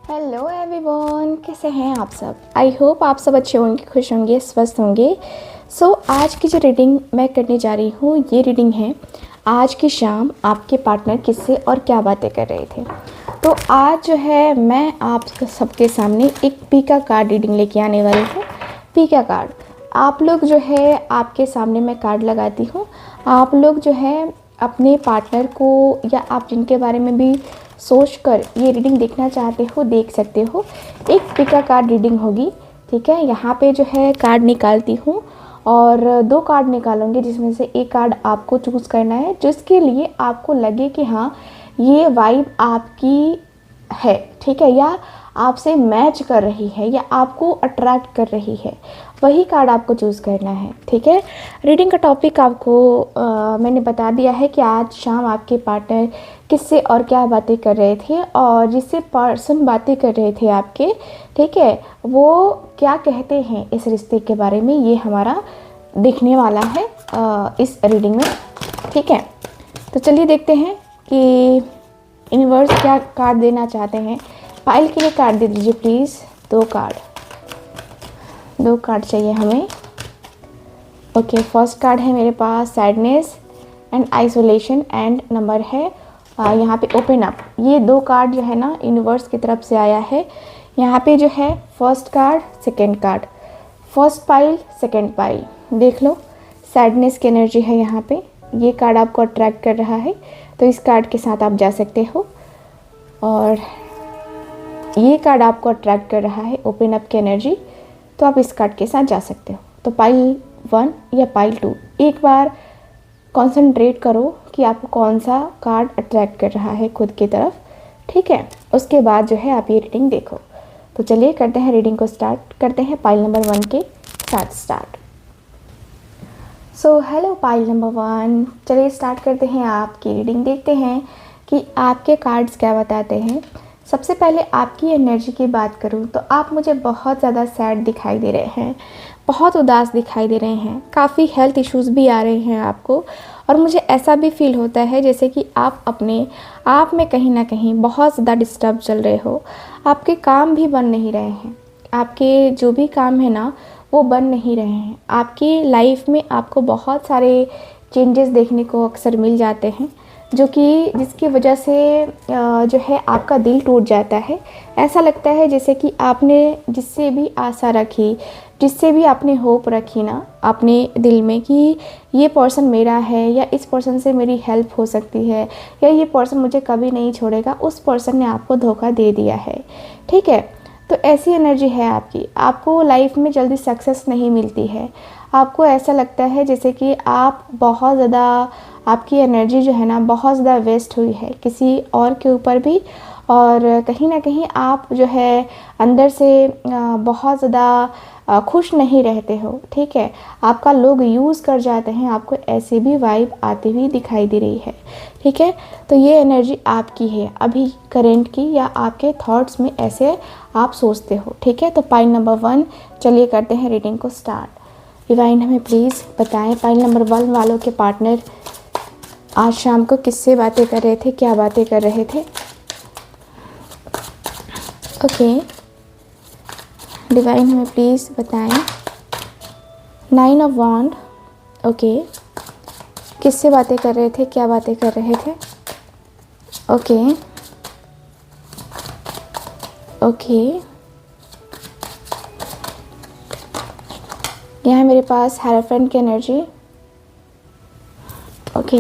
Hello everyone, कैसे हैं आप सब। आई होप आप सब अच्छे होंगे, खुश होंगे, स्वस्थ होंगे। आज की जो रीडिंग मैं करने जा रही हूँ, ये रीडिंग है आज की शाम आपके पार्टनर किससे और क्या बातें कर रहे थे। तो आज जो है मैं आप सबके सामने एक पीका कार्ड रीडिंग लेके आने वाली हूँ। पीका कार्ड आप लोग जो है, आपके सामने मैं कार्ड लगाती हूँ, आप लोग जो है अपने पार्टनर को या आप जिनके बारे में भी सोचकर ये रीडिंग देखना चाहते हो देख सकते हो। एक पिका कार्ड रीडिंग होगी, ठीक है। यहाँ पे जो है कार्ड निकालती हूँ और 2 कार्ड निकालूंगी, जिसमें से एक कार्ड आपको चूज़ करना है जिसके लिए आपको लगे कि हाँ ये वाइब आपकी है, ठीक है, या आपसे मैच कर रही है या आपको अट्रैक्ट कर रही है, वही कार्ड आपको चूज़ करना है, ठीक है। रीडिंग का टॉपिक आपको मैंने बता दिया है कि आज शाम आपके पार्टनर किससे और क्या बातें कर रहे थे और जिससे पर्सन बातें कर रहे थे आपके, ठीक है, वो क्या कहते हैं इस रिश्ते के बारे में, ये हमारा दिखने वाला है इस रीडिंग में, ठीक है। तो चलिए देखते हैं कि यूनिवर्स क्या कार्ड देना चाहते हैं। पाइल के लिए कार्ड दे दीजिए प्लीज़। 2 कार्ड चाहिए हमें। ओके, फर्स्ट कार्ड है मेरे पास sadness and isolation and number है यहाँ पे ओपन अप। ये 2 कार्ड जो है ना यूनिवर्स की तरफ से आया है। यहाँ पे जो है first card, second card, first pile, second pile, देख लो सैडनेस की एनर्जी है यहाँ पे। ये कार्ड आपको अट्रैक्ट कर रहा है तो इस कार्ड के साथ आप जा सकते हो। और ये कार्ड आपको अट्रैक्ट कर रहा है ओपन अप की एनर्जी, तो आप इस कार्ड के साथ जा सकते हो। तो पाइल 1 या पाइल 2 एक बार कंसंट्रेट करो कि आपको कौन सा कार्ड अट्रैक्ट कर रहा है खुद की तरफ, ठीक है। उसके बाद जो है आप ये रीडिंग देखो। तो चलिए करते हैं रीडिंग को, स्टार्ट करते हैं पाइल नंबर 1 के साथ start. So hello pile number 1, चलिए स्टार्ट करते हैं आपकी रीडिंग, देखते हैं कि आपके कार्ड्स क्या बताते हैं। सबसे पहले आपकी एनर्जी की बात करूं तो आप मुझे बहुत ज़्यादा सैड दिखाई दे रहे हैं, बहुत उदास दिखाई दे रहे हैं, काफ़ी हेल्थ इश्यूज़ भी आ रहे हैं आपको। और मुझे ऐसा भी फील होता है जैसे कि आप अपने आप में कहीं ना कहीं बहुत ज़्यादा डिस्टर्ब चल रहे हो। आपके काम भी बन नहीं रहे हैं, आपके जो भी काम है ना वो बन नहीं रहे हैं। आपकी लाइफ में आपको बहुत सारे चेंजेस देखने को अक्सर मिल जाते हैं जो कि जिसकी वजह से जो है आपका दिल टूट जाता है। ऐसा लगता है जैसे कि आपने जिससे भी आशा रखी, जिससे भी आपने होप रखी ना अपने दिल में कि ये पर्सन मेरा है या इस पर्सन से मेरी हेल्प हो सकती है या ये पर्सन मुझे कभी नहीं छोड़ेगा, उस पर्सन ने आपको धोखा दे दिया है, ठीक है। तो ऐसी एनर्जी है आपकी। आपको लाइफ में जल्दी सक्सेस नहीं मिलती है। आपको ऐसा लगता है जैसे कि आप बहुत ज़्यादा, आपकी एनर्जी जो है ना बहुत ज़्यादा वेस्ट हुई है किसी और के ऊपर भी, और कहीं ना कहीं आप जो है अंदर से बहुत ज़्यादा खुश नहीं रहते हो, ठीक है। आपका लोग यूज़ कर जाते हैं, आपको ऐसी भी वाइब आती हुई दिखाई दे रही है, ठीक है। तो ये एनर्जी आपकी है अभी करंट की, या आपके थॉट्स में ऐसे आप सोचते हो, ठीक है। तो पाइल नंबर 1, चलिए करते हैं रीडिंग को स्टार्ट। डिवाइन हमें प्लीज़ बताएं पाइल नंबर 1 वालों के पार्टनर आज शाम को किससे बातें कर रहे थे, क्या बातें कर रहे थे। ओके, डिवाइन हमें प्लीज़ बताएं 9 ऑफ वॉन्ड। ओके, किससे बातें कर रहे थे, क्या बातें कर रहे थे। ओके ओके, यहाँ मेरे पास हेरोफेंट की एनर्जी। ओके,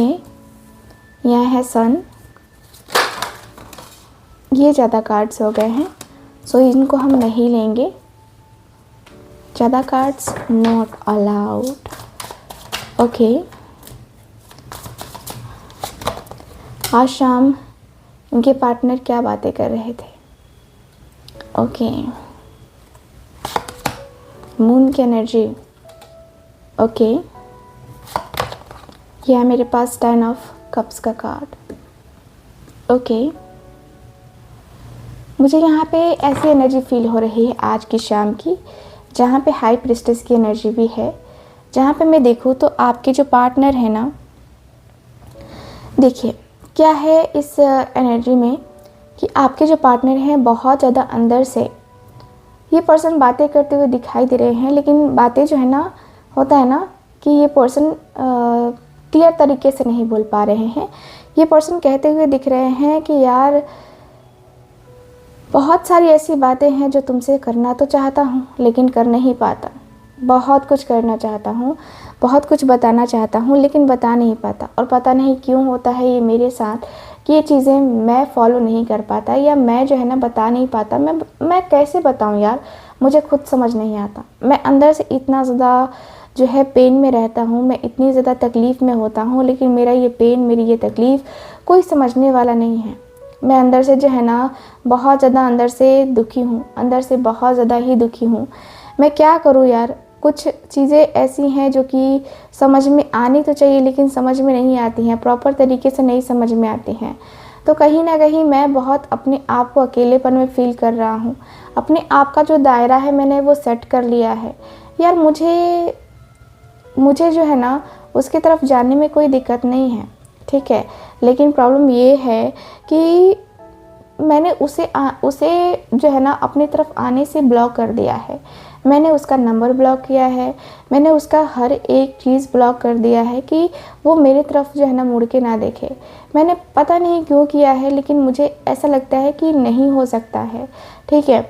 यहाँ है सन। ये ज़्यादा कार्ड्स हो गए हैं सो इनको हम नहीं लेंगे, ज़्यादा कार्ड्स नॉट अलाउड। ओके, आज शाम इनके पार्टनर क्या बातें कर रहे थे। ओके, मून की एनर्जी। ओके, यह है मेरे पास 10 ऑफ कप्स का कार्ड। ओके, मुझे यहाँ पे ऐसी एनर्जी फील हो रही है आज की शाम की, जहाँ पे हाई प्रिस्टेस की एनर्जी भी है। जहाँ पे मैं देखूँ तो आपके जो पार्टनर है ना, देखिए क्या है इस एनर्जी में कि आपके जो पार्टनर हैं बहुत ज़्यादा अंदर से ये पर्सन बातें करते हुए दिखाई दे रहे हैं, लेकिन बातें जो है ना, होता है ना कि ये पर्सन क्लियर तरीके से नहीं बोल पा रहे हैं। ये पर्सन कहते हुए दिख रहे हैं कि यार बहुत सारी ऐसी बातें हैं जो तुमसे करना तो चाहता हूँ लेकिन कर नहीं पाता। बहुत कुछ करना चाहता हूँ, बहुत कुछ बताना चाहता हूँ लेकिन बता नहीं पाता, और पता नहीं क्यों होता है ये मेरे साथ कि ये चीज़ें मैं फॉलो नहीं कर पाता, या मैं जो है ना बता नहीं पाता। मैं कैसे बताऊँ यार, मुझे खुद समझ नहीं आता। मैं अंदर से इतना ज़्यादा जो है पेन में रहता हूँ, मैं इतनी ज़्यादा तकलीफ़ में होता हूँ, लेकिन मेरा ये पेन, मेरी ये तकलीफ़ कोई समझने वाला नहीं है। मैं अंदर से जो है ना बहुत ज़्यादा अंदर से दुखी हूँ, अंदर से बहुत ज़्यादा ही दुखी हूँ। मैं क्या करूँ यार। कुछ चीज़ें ऐसी हैं जो कि समझ में आनी तो चाहिए लेकिन समझ में नहीं आती हैं, प्रॉपर तरीके से नहीं समझ में आती हैं। तो कहीं ना कहीं मैं बहुत अपने आप को अकेलेपन में फ़ील कर रहा हूँ। अपने आप का जो दायरा है मैंने वो सेट कर लिया है यार। मुझे जो है ना उसकी तरफ जाने में कोई दिक्कत नहीं है, ठीक है, लेकिन प्रॉब्लम ये है कि मैंने उसे जो है ना अपनी तरफ आने से ब्लॉक कर दिया है। मैंने उसका नंबर ब्लॉक किया है, मैंने उसका हर एक चीज़ ब्लॉक कर दिया है कि वो मेरी तरफ जो है ना मुड़ के ना देखे। मैंने पता नहीं क्यों किया है, लेकिन मुझे ऐसा लगता है कि नहीं हो सकता है, ठीक है।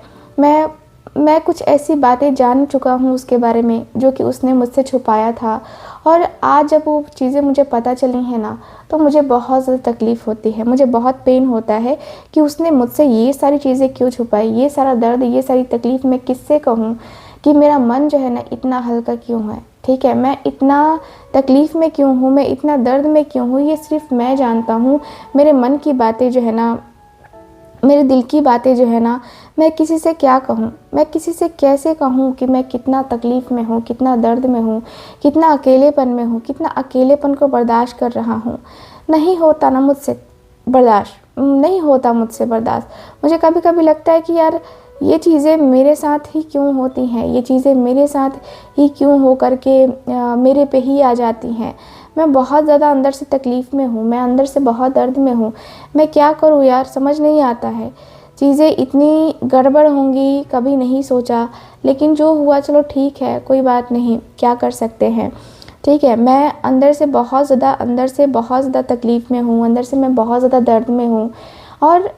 मैं कुछ ऐसी बातें जान चुका हूँ उसके बारे में जो कि उसने मुझसे छुपाया था, और आज जब वो चीज़ें मुझे पता चली हैं ना तो मुझे बहुत ज़्यादा तकलीफ़ होती है, मुझे बहुत पेन होता है कि उसने मुझसे ये सारी चीज़ें क्यों छुपाई। ये सारा दर्द, ये सारी तकलीफ़ मैं किससे कहूँ कि मेरा मन जो है ना इतना हल्का क्यों है, ठीक है। मैं इतना तकलीफ़ में क्यों हूँ, मैं इतना दर्द में क्यों हूँ, ये सिर्फ़ मैं जानता हूँ। मेरे मन की बातें जो है ना, मेरे दिल की बातें जो है ना, मैं किसी से क्या कहूँ, मैं किसी से कैसे कहूँ कि मैं कितना तकलीफ़ में हूँ, कितना दर्द में हूँ, कितना अकेलेपन में हूँ, कितना अकेलेपन को बर्दाश्त कर रहा हूँ। नहीं होता ना मुझसे बर्दाश्त, नहीं होता मुझसे बर्दाश्त। मुझे कभी कभी लगता है कि यार ये चीज़ें मेरे साथ ही क्यों होती हैं, ये चीज़ें मेरे साथ ही क्यों हो करके मेरे पे ही आ जाती हैं। मैं बहुत ज़्यादा अंदर से तकलीफ़ में हूँ, मैं अंदर से बहुत दर्द में हूँ। मैं क्या करूँ यार, समझ नहीं आता है। चीज़ें इतनी गड़बड़ होंगी कभी नहीं सोचा, लेकिन जो हुआ चलो ठीक है, कोई बात नहीं, क्या कर सकते हैं, ठीक है। मैं अंदर से बहुत ज़्यादा तकलीफ़ में हूँ, अंदर से मैं बहुत ज़्यादा दर्द में हूँ। और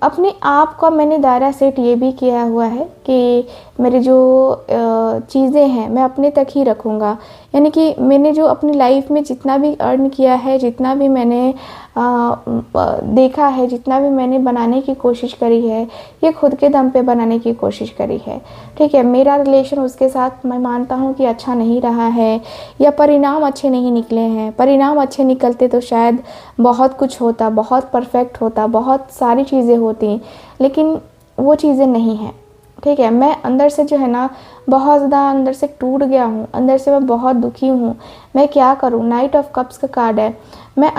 अपने आप का मैंने दायरा सेट ये भी किया हुआ है कि मेरे जो चीज़ें हैं मैं अपने तक ही रखूँगा। यानी कि मैंने जो अपनी लाइफ में जितना भी अर्न किया है, जितना भी मैंने देखा है, जितना भी मैंने बनाने की कोशिश करी है, ये खुद के दम पे बनाने की कोशिश करी है, ठीक है। मेरा रिलेशन उसके साथ मैं मानता हूँ कि अच्छा नहीं रहा है, या परिणाम अच्छे नहीं निकले हैं। परिणाम अच्छे निकलते तो शायद बहुत कुछ होता, बहुत परफेक्ट होता, बहुत सारी चीज़ें होती, लेकिन वो चीज़ें नहीं हैं, ठीक है। मैं अंदर से जो है ना बहुत ज़्यादा अंदर से टूट गया हूँ, अंदर से मैं बहुत दुखी हूँ। मैं क्या करूँ। नाइट ऑफ कप्स का कार्ड है। मैं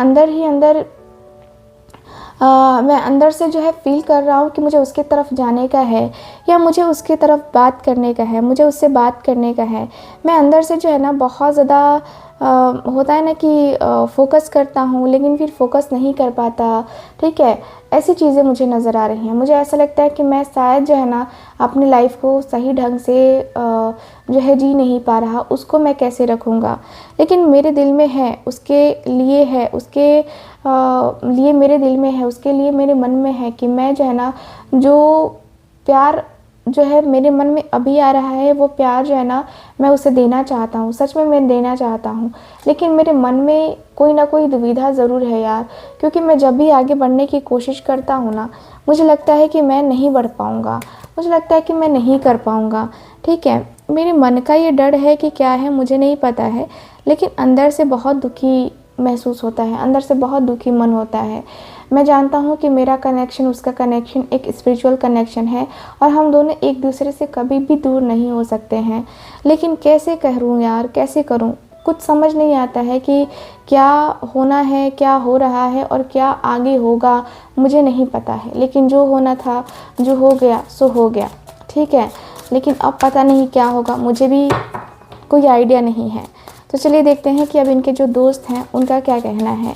अंदर से जो है फील कर रहा हूँ कि मुझे उसके तरफ जाने का है, या मुझे उसके तरफ बात करने का है, मुझे उससे बात करने का है। मैं अंदर से जो है ना बहुत ज़्यादा होता है ना कि फोकस करता हूँ लेकिन फिर फोकस नहीं कर पाता, ठीक है। ऐसी चीज़ें मुझे नज़र आ रही हैं। मुझे ऐसा लगता है कि मैं शायद जो है ना अपनी लाइफ को सही ढंग से जो है जी नहीं पा रहा, उसको मैं कैसे रखूँगा। लेकिन मेरे दिल में है, उसके लिए है, उसके लिए मेरे दिल में है, उसके लिए मेरे मन में है कि मैं जो है ना जो प्यार जो है मेरे मन में अभी आ रहा है, वो प्यार जो है ना मैं उसे देना चाहता हूँ, सच में मैं देना चाहता हूँ। लेकिन मेरे मन में कोई ना कोई दुविधा ज़रूर है यार, क्योंकि मैं जब भी आगे बढ़ने की कोशिश करता हूँ ना, मुझे लगता है कि मैं नहीं बढ़ पाऊँगा, मुझे लगता है कि मैं नहीं कर पाऊँगा, ठीक है। मेरे मन का ये डर है कि क्या है मुझे नहीं पता है, लेकिन अंदर से बहुत दुखी महसूस होता है, अंदर से बहुत दुखी मन होता है। मैं जानता हूँ कि मेरा कनेक्शन, उसका कनेक्शन एक स्पिरिचुअल कनेक्शन है, और हम दोनों एक दूसरे से कभी भी दूर नहीं हो सकते हैं। लेकिन कैसे करूँ यार, कैसे करूँ, कुछ समझ नहीं आता है कि क्या होना है, क्या हो रहा है, और क्या आगे होगा मुझे नहीं पता है। लेकिन जो होना था, जो हो गया सो हो गया, ठीक है। लेकिन अब पता नहीं क्या होगा, मुझे भी कोई आइडिया नहीं है। तो चलिए देखते हैं कि अब इनके जो दोस्त हैं उनका क्या कहना है।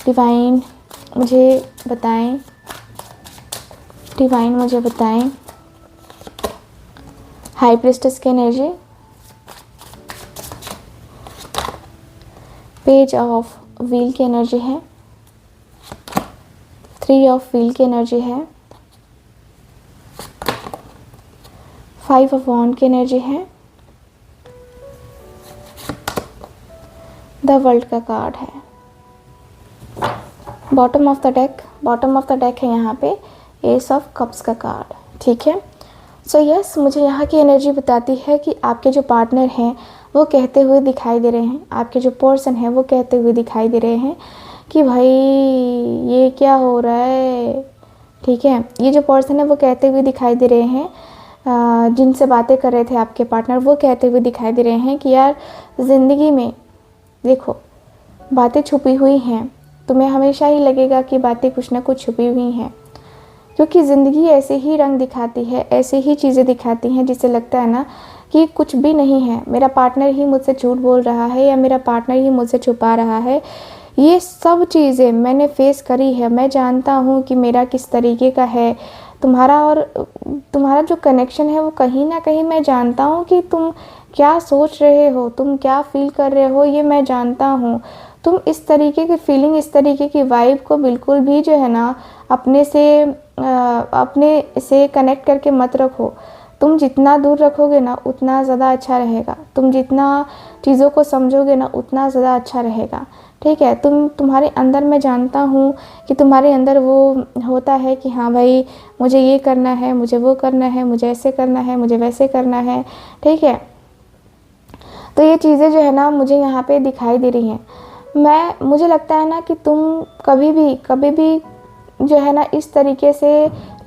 डिवाइन मुझे बताएं। डिवाइन मुझे बताएं हाई प्रीस्टेस की एनर्जी, पेज ऑफ व्हील की एनर्जी है, 3 ऑफ व्हील की एनर्जी है, 5 ऑफ वॉन्ड की एनर्जी है, द वर्ल्ड का कार्ड है। बॉटम ऑफ द डेक है यहाँ पे एस ऑफ कप्स का कार्ड। ठीक है, सो यस, मुझे यहाँ की एनर्जी बताती है कि आपके जो पार्टनर हैं वो कहते हुए दिखाई दे रहे हैं, आपके जो पर्सन है वो कहते हुए दिखाई दे रहे हैं कि भाई ये क्या हो रहा है। ठीक है, ये जो पर्सन है वो कहते हुए दिखाई दे रहे हैं, जिनसे बातें कर रहे थे आपके पार्टनर वो कहते हुए दिखाई दे रहे हैं कि यार ज़िंदगी में देखो बातें छुपी हुई हैं, तुम्हें हमेशा ही लगेगा कि बातें कुछ ना कुछ छुपी हुई हैं, क्योंकि ज़िंदगी ऐसे ही रंग दिखाती है, ऐसे ही चीज़ें दिखाती हैं जिससे लगता है ना कि कुछ भी नहीं है, मेरा पार्टनर ही मुझसे झूठ बोल रहा है या मेरा पार्टनर ही मुझसे छुपा रहा है। ये सब चीज़ें मैंने फेस करी है, मैं जानता हूँ कि मेरा किस तरीके का है तुम्हारा, और तुम्हारा जो कनेक्शन है वो कहीं ना कहीं मैं जानता हूँ कि तुम क्या सोच रहे हो, तुम क्या फील कर रहे हो, ये मैं जानता हूँ। तुम इस तरीके की फीलिंग, इस तरीके की वाइब को बिल्कुल भी जो है ना अपने से कनेक्ट करके मत रखो। तुम जितना दूर रखोगे ना उतना ज़्यादा अच्छा रहेगा, तुम जितना चीज़ों को समझोगे ना उतना ज़्यादा अच्छा रहेगा। ठीक है, तुम्हारे अंदर मैं जानता हूँ कि तुम्हारे अंदर वो होता है कि हाँ भाई मुझे ये करना है, मुझे वो करना है, मुझे ऐसे करना है, मुझे वैसे करना है। ठीक है, तो ये चीज़ें जो है ना मुझे यहाँ पे दिखाई दे रही हैं। मुझे लगता है ना कि तुम कभी भी जो है ना इस तरीके से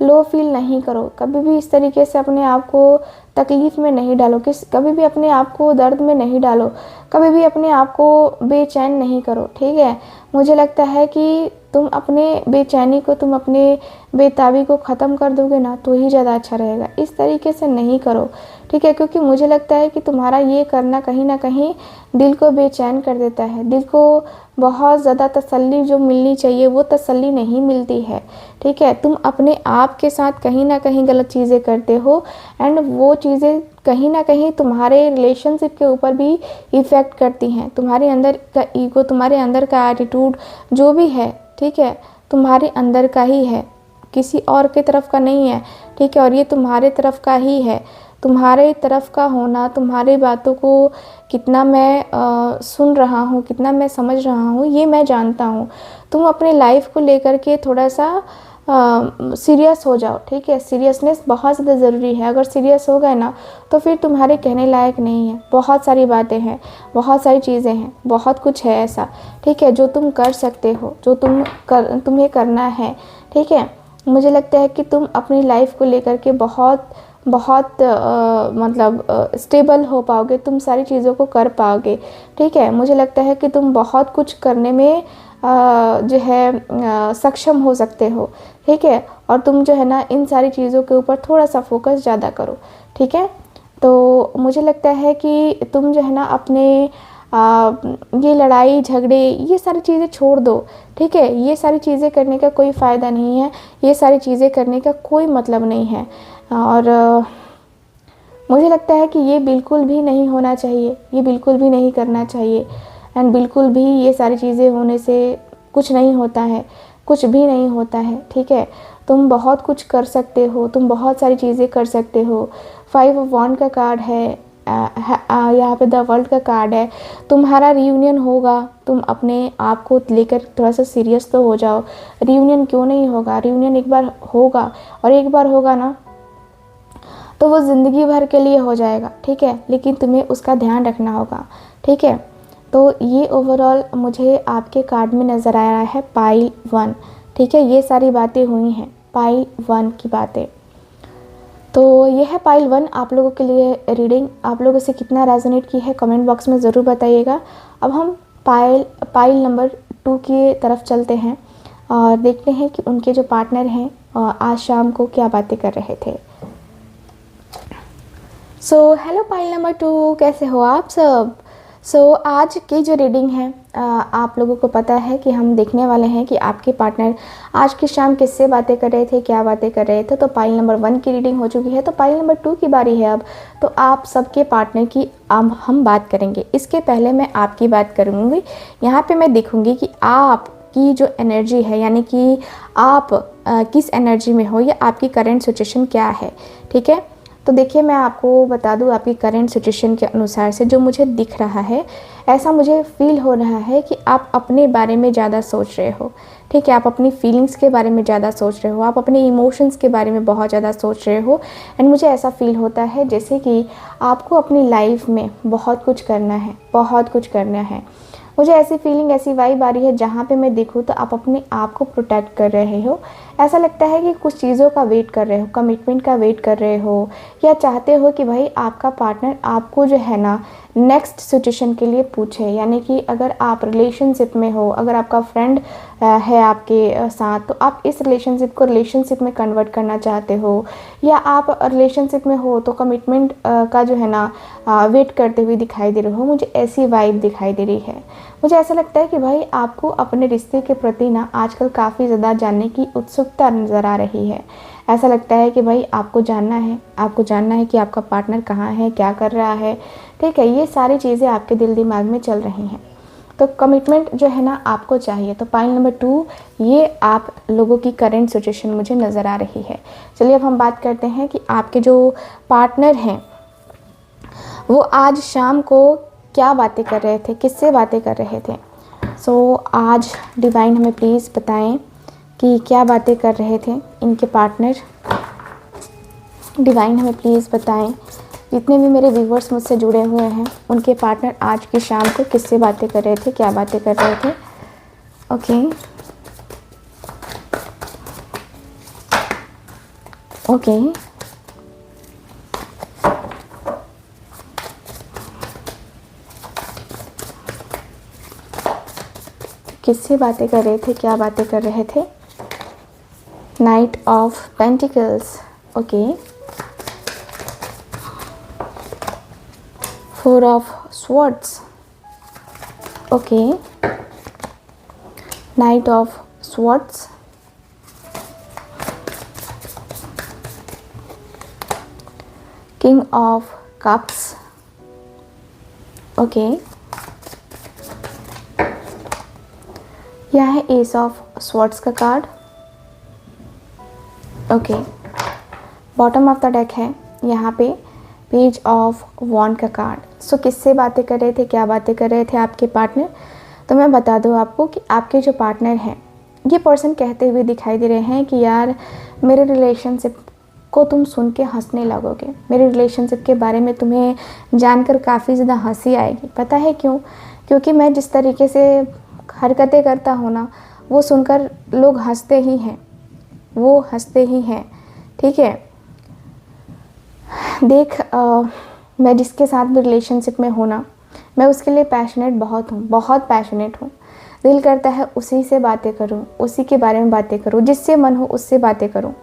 लो फील नहीं करो, कभी भी इस तरीके से अपने आप को तकलीफ़ में नहीं डालो, कभी भी अपने आप को दर्द में नहीं डालो, कभी भी अपने आप को बेचैन नहीं करो। ठीक है, मुझे लगता है कि तुम अपने बेचैनी को, तुम अपने बेताबी को ख़त्म कर दोगे ना तो ही ज़्यादा अच्छा रहेगा। इस तरीके से नहीं करो। ठीक है, क्योंकि मुझे लगता है कि तुम्हारा ये करना कहीं ना कहीं दिल को बेचैन कर देता है, दिल को बहुत ज़्यादा तसल्ली जो मिलनी चाहिए वो तसल्ली नहीं मिलती है। ठीक है, तुम अपने आप के साथ कहीं ना कहीं गलत चीज़ें करते हो, एंड वो चीज़ें कहीं ना कहीं तुम्हारे रिलेशनशिप के ऊपर भी इफ़ेक्ट करती हैं। तुम्हारे अंदर का ईगो, तुम्हारे अंदर का एटीट्यूड जो भी है, ठीक है, तुम्हारे अंदर का ही है, किसी और की तरफ का नहीं है। ठीक है, और ये तुम्हारे तरफ का ही है। तुम्हारे तरफ का होना, तुम्हारी बातों को कितना मैं सुन रहा हूँ, कितना मैं समझ रहा हूँ, ये मैं जानता हूँ। तुम अपने लाइफ को लेकर के थोड़ा सा सीरियस हो जाओ। ठीक है, सीरियसनेस बहुत ज़्यादा ज़रूरी है। अगर सीरियस हो गए ना तो फिर तुम्हारे कहने लायक नहीं है। बहुत सारी बातें हैं, बहुत सारी चीज़ें हैं, बहुत कुछ है ऐसा, ठीक है, जो तुम कर सकते हो, जो तुम्हें करना है। ठीक है, मुझे लगता है कि तुम अपनी लाइफ को लेकर के बहुत स्टेबल हो पाओगे, तुम सारी चीज़ों को कर पाओगे। ठीक है, मुझे लगता है कि तुम बहुत कुछ करने में जो है सक्षम हो सकते हो। ठीक है, और तुम जो है ना इन सारी चीज़ों के ऊपर थोड़ा सा फोकस ज़्यादा करो। ठीक है, तो मुझे लगता है कि तुम जो है ना अपने ये लड़ाई झगड़े ये सारी चीज़ें छोड़ दो। ठीक है, ये सारी चीज़ें करने का कोई फ़ायदा नहीं है, ये सारी चीज़ें करने का कोई मतलब नहीं है। और मुझे लगता है कि ये बिल्कुल भी नहीं होना चाहिए, ये बिल्कुल भी नहीं करना चाहिए। एंड बिल्कुल भी ये सारी चीज़ें होने से कुछ नहीं होता है, कुछ भी नहीं होता है। ठीक है, तुम बहुत कुछ कर सकते हो, तुम बहुत सारी चीज़ें कर सकते हो। 5 ऑफ वॉन्ड का कार्ड है, यहाँ पे द वर्ल्ड का कार्ड है। तुम्हारा रियूनियन होगा, तुम अपने आप को लेकर थोड़ा सा सीरियस तो हो जाओ। रियूनियन क्यों नहीं होगा, रियूनियन एक बार होगा, और एक बार होगा ना तो वो ज़िंदगी भर के लिए हो जाएगा। ठीक है, लेकिन तुम्हें उसका ध्यान रखना होगा। ठीक है, तो ये ओवरऑल मुझे आपके कार्ड में नज़र आ रहा है पाइल 1। ठीक है, ये सारी बातें हुई हैं पाइल 1 की बातें। तो ये है पाइल 1 आप लोगों के लिए रीडिंग। आप लोगों से कितना रेजोनेट की है कमेंट बॉक्स में ज़रूर बताइएगा। अब हम पाइल नंबर 2 की तरफ चलते हैं और देखते हैं कि उनके जो पार्टनर हैं आज शाम को क्या बातें कर रहे थे। सो हेलो पाइल नंबर 2, कैसे हो आप सब। आज की जो रीडिंग है आप लोगों को पता है कि हम देखने वाले हैं कि आपके पार्टनर आज की शाम किससे बातें कर रहे थे, क्या बातें कर रहे थे। तो पाइल नंबर 1 की रीडिंग हो चुकी है, तो पाइल नंबर 2 की बारी है अब। तो आप सबके पार्टनर की हम बात करेंगे। इसके पहले मैं आपकी बात करूँगी। यहाँ पे मैं देखूँगी कि आपकी जो एनर्जी है, यानी कि आप किस एनर्जी में हो या आपकी करंट सिचुएशन क्या है, ठीक है। तो देखिए, मैं आपको बता दूं, आपकी करंट सिचुएशन के अनुसार से जो मुझे दिख रहा है, ऐसा मुझे फील हो रहा है कि आप अपने बारे में ज़्यादा सोच रहे हो, ठीक है। आप अपनी फीलिंग्स के बारे में ज़्यादा सोच रहे हो, आप अपने इमोशंस के बारे में बहुत ज़्यादा सोच रहे हो। एंड मुझे ऐसा फील होता है जैसे कि आपको अपनी लाइफ में बहुत कुछ करना है, बहुत कुछ करना है। मुझे ऐसी फीलिंग, ऐसी वाइब आ रही है जहाँ पे मैं देखूँ तो आप अपने आप को प्रोटेक्ट कर रहे हो। ऐसा लगता है कि कुछ चीज़ों का वेट कर रहे हो, कमिटमेंट का वेट कर रहे हो, या चाहते हो कि भाई आपका पार्टनर आपको जो है ना नेक्स्ट सिचुएशन के लिए पूछे। यानी कि अगर आप रिलेशनशिप में हो, अगर आपका फ्रेंड है आपके साथ, तो आप इस रिलेशनशिप को रिलेशनशिप में कन्वर्ट करना चाहते हो, या आप रिलेशनशिप में हो तो कमिटमेंट का जो है ना वेट करते हुए दिखाई दे रहे हो। मुझे ऐसी वाइब दिखाई दे रही है। मुझे ऐसा लगता है कि भाई आपको अपने रिश्ते के प्रति ना आजकल काफ़ी ज़्यादा जानने की उत्सुकता नज़र आ रही है। ऐसा लगता है कि भाई आपको जानना है, आपको जानना है कि आपका पार्टनर कहाँ है, क्या कर रहा है, ठीक है। ये सारी चीज़ें आपके दिल दिमाग में चल रही हैं। तो कमिटमेंट जो है ना आपको चाहिए। तो पाइल नंबर 2, ये आप लोगों की करंट सिचुएशन मुझे नज़र आ रही है। चलिए अब हम बात करते हैं कि आपके जो पार्टनर हैं वो आज शाम को क्या बातें कर रहे थे, किससे बातें कर रहे थे। सो आज डिवाइन हमें प्लीज़ बताएं कि क्या बातें कर रहे थे इनके पार्टनर। डिवाइन हमें प्लीज़ बताएं, जितने भी मेरे व्यूवर्स मुझसे जुड़े हुए हैं उनके पार्टनर आज की शाम को किससे बातें कर रहे थे, क्या बातें कर रहे थे। ओके ओके किससे बातें कर रहे थे, क्या बातें कर रहे थे। Night of pentacles, okay. 4 of swords, okay. Knight of swords, King of cups, okay. यह है एस ऑफ स्वॉर्ड्स का card, okay. Bottom of the deck है यहाँ पे पेज ऑफ वॉन्ड का कार्ड। सो किससे बातें कर रहे थे, क्या बातें कर रहे थे आपके पार्टनर। तो मैं बता दूँ आपको कि आपके जो पार्टनर हैं, ये पर्सन कहते हुए दिखाई दे रहे हैं कि यार मेरे रिलेशनशिप को तुम सुन के हंसने लगोगे, मेरे रिलेशनशिप के बारे में तुम्हें जानकर काफ़ी ज़्यादा हंसी आएगी। पता है क्यों? क्योंकि मैं जिस तरीके से हरकतें करता हूँ ना, वो सुनकर लोग हंसते ही हैं, वो हंसते ही हैं, ठीक है। देख मैं जिसके साथ भी रिलेशनशिप में हूँ ना, मैं उसके लिए पैशनेट बहुत हूँ, बहुत पैशनेट हूँ। दिल करता है उसी से बातें करूँ, उसी के बारे में बातें करूँ, जिससे मन हो उससे बातें करूँ।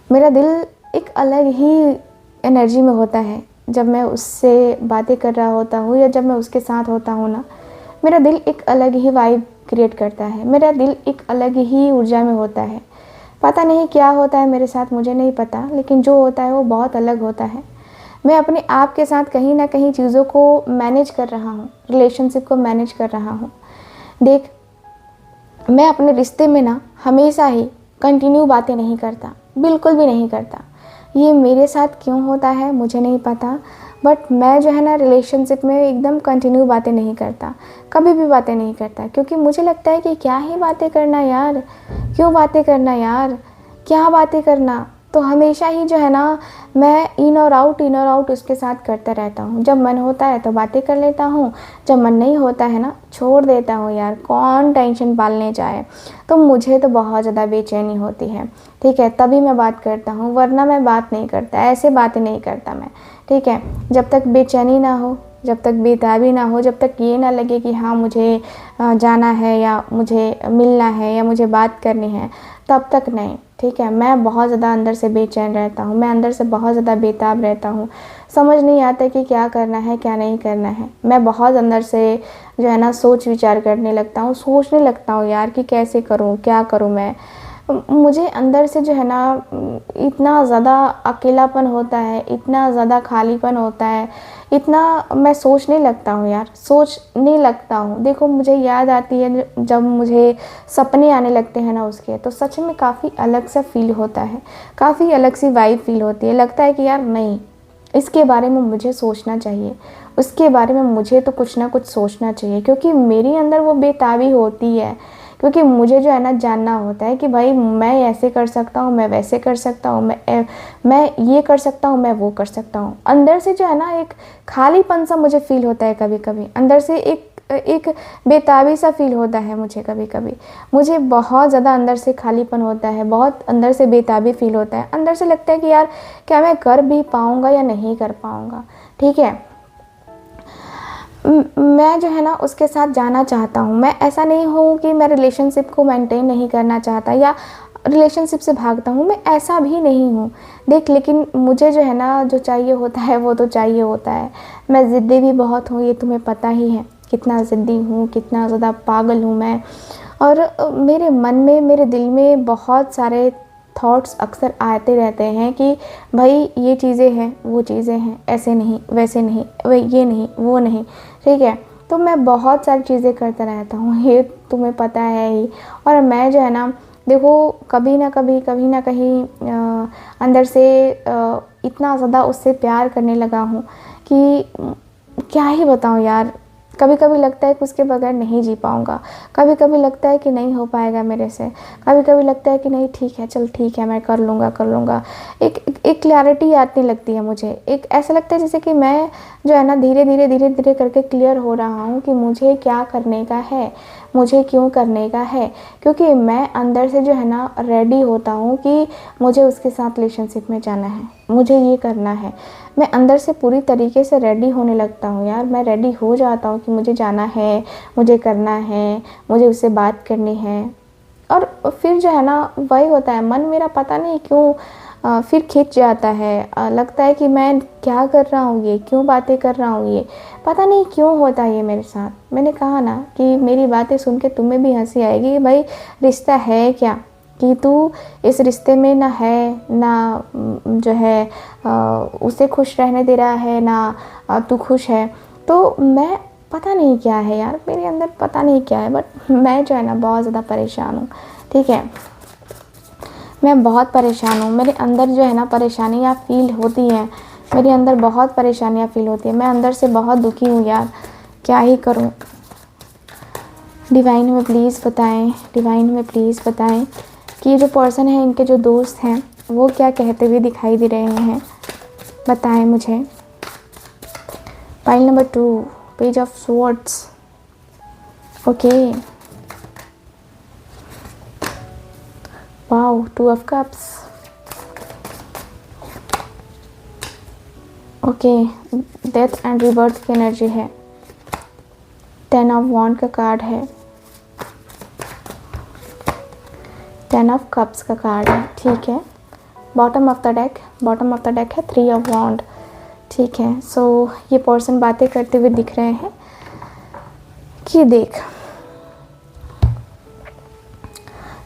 मेरा दिल एक अलग ही एनर्जी में होता है जब मैं उससे बातें कर रहा होता हूँ, या जब मैं उसके साथ होता हूँ ना, मेरा दिल एक अलग ही वाइब क्रिएट करता है, मेरा दिल एक अलग ही ऊर्जा में होता है। पता नहीं क्या होता है मेरे साथ, मुझे नहीं पता, लेकिन जो होता है वो बहुत अलग होता है। मैं अपने आप के साथ कहीं ना कहीं चीज़ों को मैनेज कर रहा हूँ, रिलेशनशिप को मैनेज कर रहा हूँ। देख, मैं अपने रिश्ते में ना हमेशा ही कंटिन्यू बातें नहीं करता, बिल्कुल भी नहीं करता। ये मेरे साथ क्यों होता है मुझे नहीं पता, बट मैं जो है ना रिलेशनशिप में एकदम कंटिन्यू बातें नहीं करता, कभी भी बातें नहीं करता। क्योंकि मुझे लगता है कि क्या ही बातें करना यार, क्यों बातें करना यार, क्या बातें करना। तो हमेशा ही जो है ना मैं इन और आउट उसके साथ करता रहता हूँ। जब मन होता है तो बातें कर लेता हूँ, जब मन नहीं होता है ना छोड़ देता हूँ। यार कौन टेंशन पालने जाए। तो मुझे तो बहुत ज़्यादा बेचैनी होती है, ठीक है, तभी मैं बात करता हूँ, वरना मैं बात नहीं करता, ऐसे बातें नहीं करता मैं, ठीक है। जब तक बेचैनी ना हो, जब तक बेताबी ना हो, जब तक ये ना लगे कि हाँ मुझे जाना है, या मुझे मिलना है, या मुझे बात करनी है, तब तक नहीं, ठीक है। मैं बहुत ज़्यादा अंदर से बेचैन रहता हूँ, मैं अंदर से बहुत ज़्यादा बेताब रहता हूँ, समझ नहीं आता कि क्या करना है क्या नहीं करना है। मैं बहुत अंदर से जो है ना सोच विचार करने लगता हूँ, सोचने लगता हूँ यार कि कैसे करूँ, क्या करूँ मैं। मुझे अंदर से जो है ना इतना ज़्यादा अकेलापन होता है, इतना ज़्यादा खालीपन होता है, इतना मैं सोचने लगता हूँ यार, सोचने लगता हूँ। देखो मुझे याद आती है जब मुझे सपने आने लगते हैं ना उसके, तो सच में काफ़ी अलग सा फील होता है, काफ़ी अलग सी वाइब फील होती है। लगता है कि यार नहीं, इसके बारे में मुझे सोचना चाहिए, उसके बारे में मुझे तो कुछ ना कुछ सोचना चाहिए, क्योंकि मेरे अंदर वो बेताबी होती है। क्योंकि मुझे जो है ना जानना होता है कि भाई मैं ऐसे कर सकता हूँ, मैं वैसे कर सकता हूँ, मैं ये कर सकता हूँ, मैं वो कर सकता हूँ। अंदर से जो है ना एक खालीपन सा मुझे फील होता है कभी कभी, अंदर से एक बेताबी सा फील होता है मुझे कभी कभी। मुझे बहुत ज़्यादा अंदर से खालीपन होता है, बहुत अंदर से बेताबी फील होता है। अंदर से लगता है कि यार क्या मैं कर भी पाऊँगा या नहीं कर पाऊँगा, ठीक है। मैं जो है ना उसके साथ जाना चाहता हूँ। मैं ऐसा नहीं हूँ कि मैं रिलेशनशिप को मेंटेन नहीं करना चाहता या रिलेशनशिप से भागता हूँ, मैं ऐसा भी नहीं हूँ। देख, लेकिन मुझे जो है ना जो चाहिए होता है वो तो चाहिए होता है। मैं ज़िद्दी भी बहुत हूँ, ये तुम्हें पता ही है, कितना ज़िद्दी हूँ, कितना ज़्यादा पागल हूँ मैं। और मेरे मन में, मेरे दिल में बहुत सारे थॉट्स अक्सर आते रहते हैं कि भाई ये चीज़ें हैं, वो चीज़ें हैं, ऐसे नहीं, वैसे नहीं, ये नहीं, वो नहीं, ठीक है। तो मैं बहुत सारी चीज़ें करता रहता हूँ, ये तुम्हें पता है ही। और मैं जो है ना देखो कभी ना कभी, कभी ना कहीं अंदर से इतना ज़्यादा उससे प्यार करने लगा हूँ कि क्या ही बताऊँ यार। कभी कभी लगता है कि उसके बगैर नहीं जी पाऊँगा, कभी कभी लगता है कि नहीं हो पाएगा मेरे से, कभी कभी लगता है कि नहीं ठीक है, चल ठीक है, मैं कर लूँगा कर लूँगा। एक क्लैरिटी आने लगती है मुझे, एक ऐसा लगता है जैसे कि मैं जो है ना धीरे धीरे धीरे धीरे करके क्लियर हो रहा हूँ कि मुझे क्या करने का है, मुझे क्यों करने का है। क्योंकि मैं अंदर से जो है ना रेडी होता हूँ कि मुझे उसके साथ रिलेशनशिप में जाना है, मुझे ये करना है। मैं अंदर से पूरी तरीके से रेडी होने लगता हूँ यार, मैं रेडी हो जाता हूँ कि मुझे जाना है, मुझे करना है, मुझे उससे बात करनी है। और फिर जो है ना वही होता है, मन मेरा पता नहीं क्यों फिर खिंच जाता है। लगता है कि मैं क्या कर रहा हूँ, ये क्यों बातें कर रहा हूँ, ये पता नहीं क्यों होता है ये मेरे साथ। मैंने कहा ना कि मेरी बातें सुन के तुम्हें भी हंसी आएगी कि भाई रिश्ता है क्या, कि तू इस रिश्ते में ना है ना जो है उसे खुश रहने दे रहा है, ना तू खुश है। तो मैं पता नहीं क्या है यार मेरे अंदर, पता नहीं क्या है, बट मैं जो है ना बहुत ज़्यादा परेशान हूँ, ठीक है। मैं बहुत परेशान हूँ, मेरे अंदर जो है ना परेशानियाँ फ़ील होती हैं, मेरे अंदर बहुत परेशानियाँ फ़ील होती हैं, मैं अंदर से बहुत दुखी हूँ यार, क्या ही करूँ। डिवाइन में प्लीज़ बताएं, डिवाइन में प्लीज़ बताएं कि ये जो पर्सन है, इनके जो दोस्त हैं वो क्या कहते हुए दिखाई दे रहे हैं, बताएं मुझे। Pile number 2, page of swords, okay. Wow, 2 of cups, okay. Death and rebirth की एनर्जी है। 10 ऑफ वॉन्ड का कार्ड है, 10 ऑफ कप्स का कार्ड है, ठीक है। Bottom of the deck, bottom of the deck है 3 ऑफ वॉन्ड, ठीक है। सो ये पर्सन बातें करते हुए दिख रहे हैं कि देख,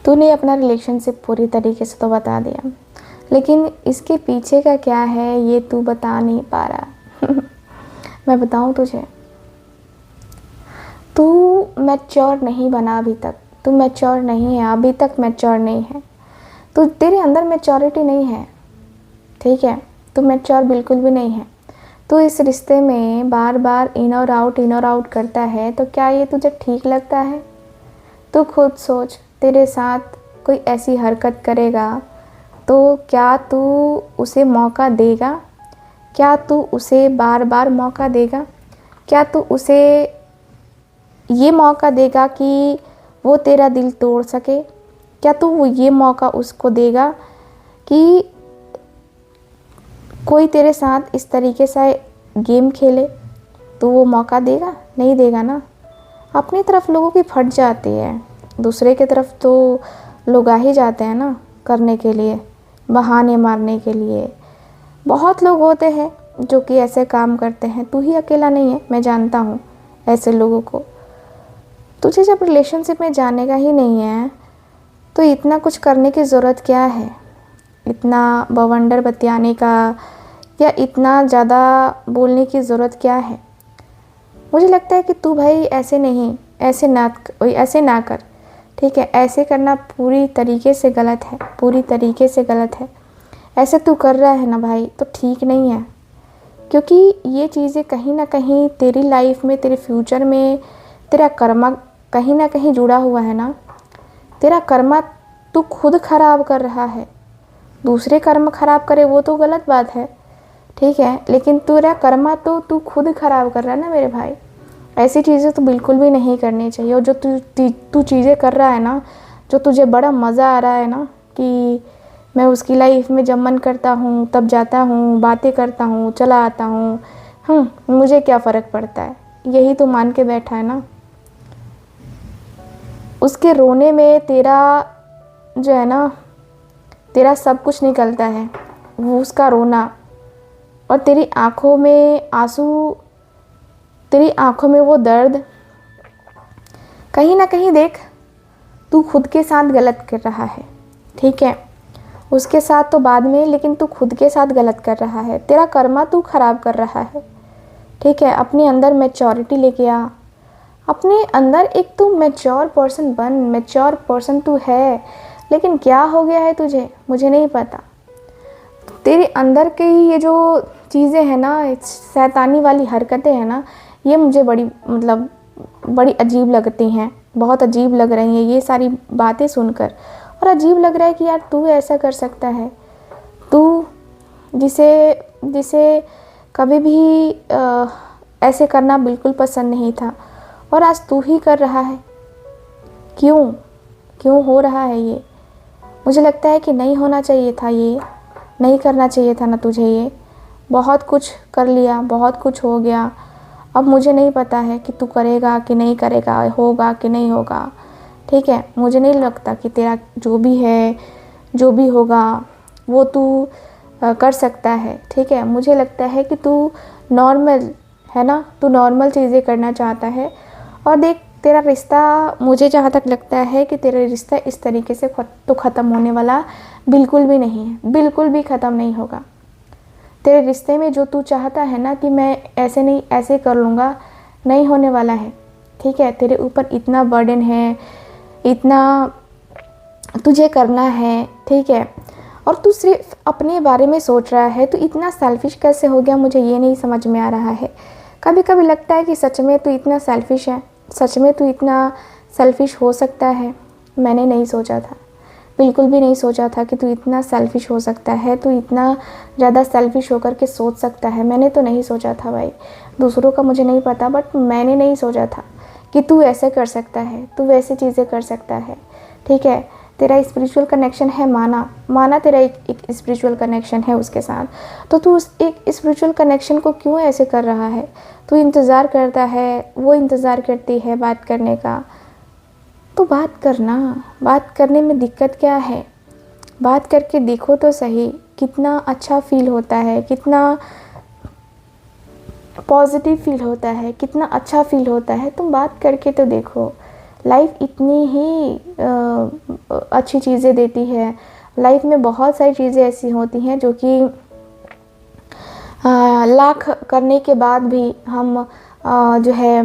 तूने अपना रिलेशनशिप पूरी तरीके से तो बता दिया, लेकिन इसके पीछे का क्या है ये तू बता नहीं पा रहा। मैं बताऊं तुझे, तू मैच्योर नहीं बना अभी तक, तू मैच्योर नहीं है, अभी तक मैच्योर नहीं है, तो तेरे अंदर मैच्योरिटी नहीं है, ठीक है। तू मैच्योर बिल्कुल भी नहीं है। तू इस रिश्ते में बार बार इन और आउट करता है, तो क्या ये तुझे ठीक लगता है? तू खुद सोच, तेरे साथ कोई ऐसी हरकत करेगा तो क्या तू उसे मौका देगा? क्या तू उसे बार बार मौका देगा? क्या तू उसे ये मौका देगा कि वो तेरा दिल तोड़ सके? क्या तू ये मौका उसको देगा कि कोई तेरे साथ इस तरीके से गेम खेले? तो वो मौका देगा? नहीं देगा ना। अपनी तरफ लोगों की फट जाती है, दूसरे की तरफ तो लोग आ ही जाते हैं ना करने के लिए, बहाने मारने के लिए। बहुत लोग होते हैं जो कि ऐसे काम करते हैं, तू ही अकेला नहीं है, मैं जानता हूँ ऐसे लोगों को। तुझे जब रिलेशनशिप में जाने का ही नहीं है तो इतना कुछ करने की ज़रूरत क्या है, इतना बवंडर बतियाने का या इतना ज़्यादा बोलने की ज़रूरत क्या है। मुझे लगता है कि तू भाई ऐसे नहीं, ऐसे ना कर, ठीक है। ऐसे करना पूरी तरीके से गलत है, पूरी तरीके से गलत है। ऐसे तू कर रहा है ना भाई तो ठीक नहीं है, क्योंकि ये चीज़ें कहीं ना कहीं तेरी लाइफ में, तेरे फ्यूचर में तेरा कर्मा कहीं ना कहीं जुड़ा हुआ है ना। तेरा कर्मा तू खुद खराब कर रहा है। दूसरे कर्म खराब करे वो तो गलत बात है, ठीक है, लेकिन तेरा कर्मा तो तू खुद खराब कर रहा है ना मेरे भाई। ऐसी चीज़ें तो बिल्कुल भी नहीं करनी चाहिए। और जो तू चीज़ें कर रहा है ना, जो तुझे बड़ा मज़ा आ रहा है ना कि मैं उसकी लाइफ में जब मन करता हूँ तब जाता हूँ, बातें करता हूँ, चला आता हूँ, मुझे क्या फ़र्क पड़ता है, यही तो मान के बैठा है ना। उसके रोने में तेरा जो है ना, तेरा सब कुछ निकलता है, वो उसका रोना। और तेरी आँखों में आंसू, तेरी आँखों में वो दर्द, कहीं ना कहीं देख तू खुद के साथ गलत कर रहा है, ठीक है। उसके साथ तो बाद में, लेकिन तू खुद के साथ गलत कर रहा है। तेरा कर्मा तू खराब कर रहा है, ठीक है। अपने अंदर मैच्योरिटी लेके आ, अपने अंदर एक तू मैच्योर पर्सन बन। मैच्योर पर्सन तू है, लेकिन क्या हो गया है तुझे, मुझे नहीं पता। तेरे अंदर के ये जो चीज़ें हैं ना, शैतानी वाली हरकतें हैं ना, ये मुझे बड़ी अजीब लगती हैं, बहुत अजीब लग रही हैं ये सारी बातें सुनकर। और अजीब लग रहा है कि यार तू ऐसा कर सकता है, तू जिसे कभी भी ऐसे करना बिल्कुल पसंद नहीं था, और आज तू ही कर रहा है। क्यों हो रहा है ये? मुझे लगता है कि नहीं होना चाहिए था, ये नहीं करना चाहिए था ना तुझे। ये बहुत कुछ कर लिया, बहुत कुछ हो गया। अब मुझे नहीं पता है कि तू करेगा कि नहीं करेगा, होगा कि नहीं होगा, ठीक है। मुझे नहीं लगता कि तेरा जो भी है, जो भी होगा वो तू कर सकता है, ठीक है। मुझे लगता है कि तू नॉर्मल है ना, तू नॉर्मल चीज़ें करना चाहता है। और देख तेरा रिश्ता, मुझे जहाँ तक लगता है कि तेरा रिश्ता इस तरीके से तो ख़त्म होने वाला बिल्कुल भी नहीं है, बिल्कुल भी ख़त्म नहीं होगा। तेरे रिश्ते में जो तू चाहता है ना कि मैं ऐसे नहीं ऐसे कर लूँगा, नहीं होने वाला है, ठीक है। तेरे ऊपर इतना बर्डन है, इतना तुझे करना है, ठीक है, और तू सिर्फ अपने बारे में सोच रहा है। तू इतना सेल्फिश कैसे हो गया, मुझे ये नहीं समझ में आ रहा है। कभी कभी लगता है कि सच में तू इतना सेल्फिश है, सच में तू इतना सेल्फिश हो सकता है। मैंने नहीं सोचा था, बिल्कुल भी नहीं सोचा था कि तू इतना सेल्फिश हो सकता है, तू इतना ज़्यादा सेल्फिश होकर के सोच सकता है। मैंने तो नहीं सोचा था भाई, दूसरों का मुझे नहीं पता, बट मैंने नहीं सोचा था कि तू ऐसे कर सकता है, तू वैसी चीज़ें कर सकता है, ठीक है। तेरा स्पिरिचुअल कनेक्शन है, माना तेरा एक स्पिरिचुअल कनेक्शन है उसके साथ, तो तू उस एक स्पिरिचुअल कनेक्शन को क्यों ऐसे कर रहा है? तू इंतज़ार करता है, वो इंतज़ार करती है बात करने का, तो बात करना। बात करने में दिक्कत क्या है? बात करके देखो तो सही, कितना अच्छा फील होता है, कितना पॉजिटिव फील होता है, कितना अच्छा फील होता है। तुम बात करके तो देखो। लाइफ इतनी ही अच्छी चीज़ें देती है। लाइफ में बहुत सारी चीज़ें ऐसी होती हैं जो कि लाख करने के बाद भी हम जो है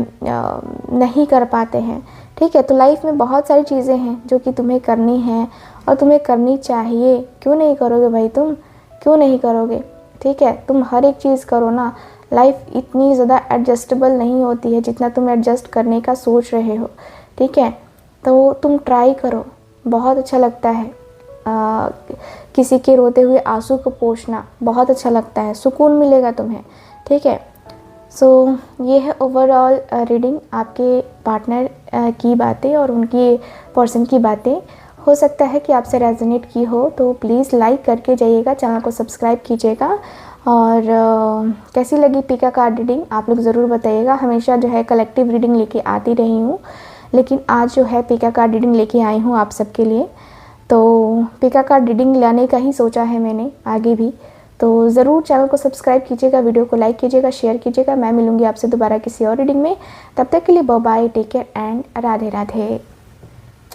नहीं कर पाते हैं, ठीक है। तो लाइफ में बहुत सारी चीज़ें हैं जो कि तुम्हें करनी है और तुम्हें करनी चाहिए। क्यों नहीं करोगे भाई, तुम क्यों नहीं करोगे, ठीक है। तुम हर एक चीज़ करो ना। लाइफ इतनी ज़्यादा एडजस्टेबल नहीं होती है जितना तुम एडजस्ट करने का सोच रहे हो, ठीक है। तो तुम ट्राई करो, बहुत अच्छा लगता है। किसी के रोते हुए आंसू को पोंछना बहुत अच्छा लगता है, सुकून मिलेगा तुम्हें, ठीक है। सो ये है ओवरऑल रीडिंग, आपके पार्टनर की बातें और उनकी पर्सन की बातें। हो सकता है कि आपसे रेजोनेट की हो, तो प्लीज़ लाइक करके जाइएगा, चैनल को सब्सक्राइब कीजिएगा। और कैसी लगी पिका कार्ड रीडिंग आप लोग ज़रूर बताइएगा। हमेशा जो है कलेक्टिव रीडिंग लेके आती रही हूँ, लेकिन आज जो है पिका कार्ड रीडिंग लेके आई हूँ आप सबके लिए। तो पिका कार्ड रीडिंग लाने का ही सोचा है मैंने आगे भी। तो ज़रूर चैनल को सब्सक्राइब कीजिएगा, वीडियो को लाइक कीजिएगा, शेयर कीजिएगा। मैं मिलूँगी आपसे दोबारा किसी और रीडिंग में। तब तक के लिए bye bye, take care and Radhe Radhe.